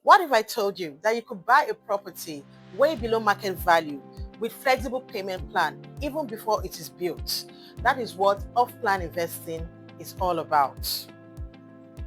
What if I told you that you could buy a property way below market value with flexible payment plan even before it is built? That is what off-plan investing is all about.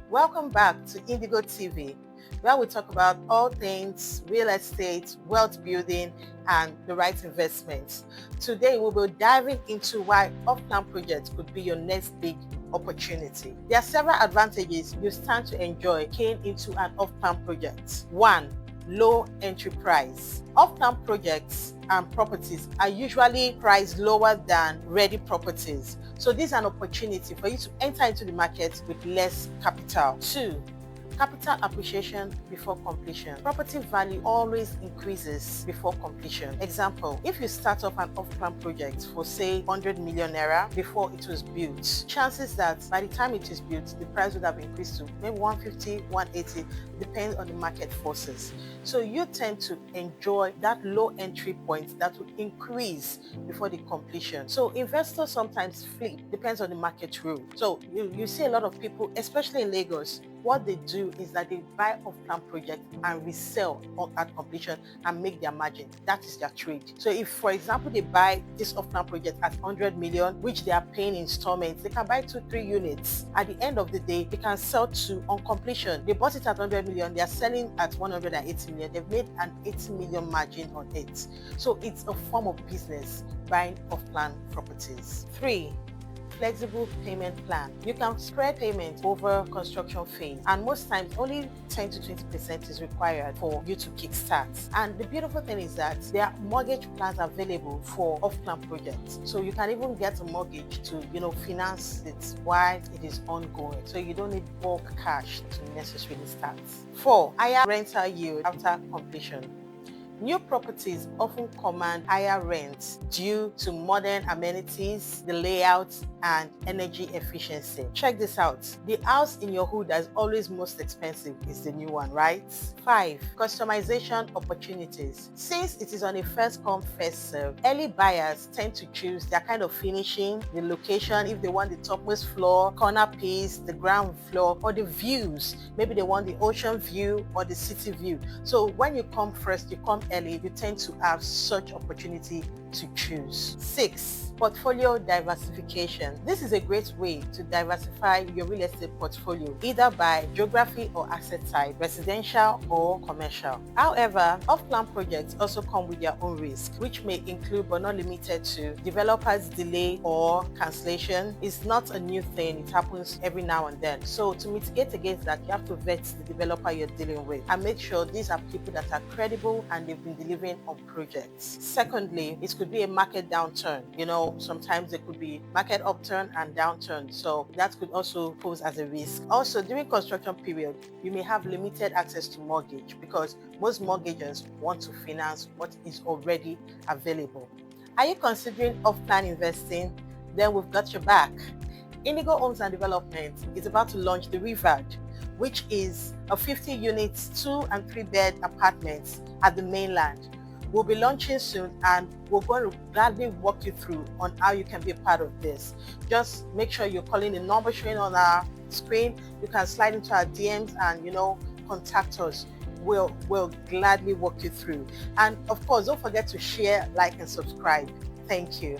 Welcome back to Indigo TV, where we talk about all things real estate, wealth building, and the right investments. Today, we will be diving into why off-plan projects could be your next big opportunity. There are several advantages you stand to enjoy keying into an off-plan project. 1. Low entry price. Off-plan projects and properties are usually priced lower than ready properties. So this is an opportunity for you to enter into the market with less capital. 2. Capital appreciation before completion. Property value always increases before completion. Example, if you start off an off-plan project for say 100 million naira before it was built, chances that by the time it is built, the price would have increased to maybe 150, 180, depending on the market forces. So you tend to enjoy that low entry point that will increase before the completion. So investors sometimes flip, depends on the market rule. So you see a lot of people, especially in Lagos, what they do is that they buy off-plan project and resell at completion and make their margin. That is their trade. So if, for example, they buy this off-plan project at 100 million, which they are paying installments, they can buy 2-3 units. At the end of the day, they can sell to on completion. They bought it at 100 million, they are selling at 180 million. They've made an 80 million margin on it. So it's a form of business, buying off-plan properties. 3. Flexible payment plan. You can spread payment over construction phase, and most times only 10 to 20% is required for you to kickstart. And the beautiful thing is that there are mortgage plans available for off-plan projects. So you can even get a mortgage to finance it while it is ongoing. So you don't need bulk cash to necessarily start. 4. Higher rental yield after completion. New properties often command higher rents due to modern amenities, the layout, and energy efficiency. Check this out. The house in your hood that is always most expensive is the new one, right? 5. Customization opportunities. Since it is on a first come, first serve, early buyers tend to choose their kind of finishing, the location, if they want the topmost floor, corner piece, the ground floor, or the views. Maybe they want the ocean view or the city view. So when you come first, you come early, you tend to have such opportunity to choose. 6. Portfolio diversification. This is a great way to diversify your real estate portfolio, either by geography or asset type, residential or commercial. However, off-plan projects also come with their own risk, which may include but not limited to developers delay or cancellation. It's not a new thing, it happens every now and then. So to mitigate against that, you have to vet the developer you're dealing with and make sure these are people that are credible and they've been delivering on projects. Secondly, it could be a market downturn. Sometimes there could be market upturn and downturn, so that could also pose as a risk. Also, during construction period, you may have limited access to mortgage because most mortgagors want to finance what is already available. Are you considering off-plan investing? Then we've got your back. Indigo Homes and Development is about to launch the Revard, which is a 50 units, 2 and 3 bed apartments at the mainland. We'll be launching soon, and we're going to gladly walk you through on how you can be a part of this. Just make sure you're calling the number showing on our screen. You can slide into our DMs and contact us. We'll gladly walk you through. And of course, don't forget to share, like, and subscribe. Thank you.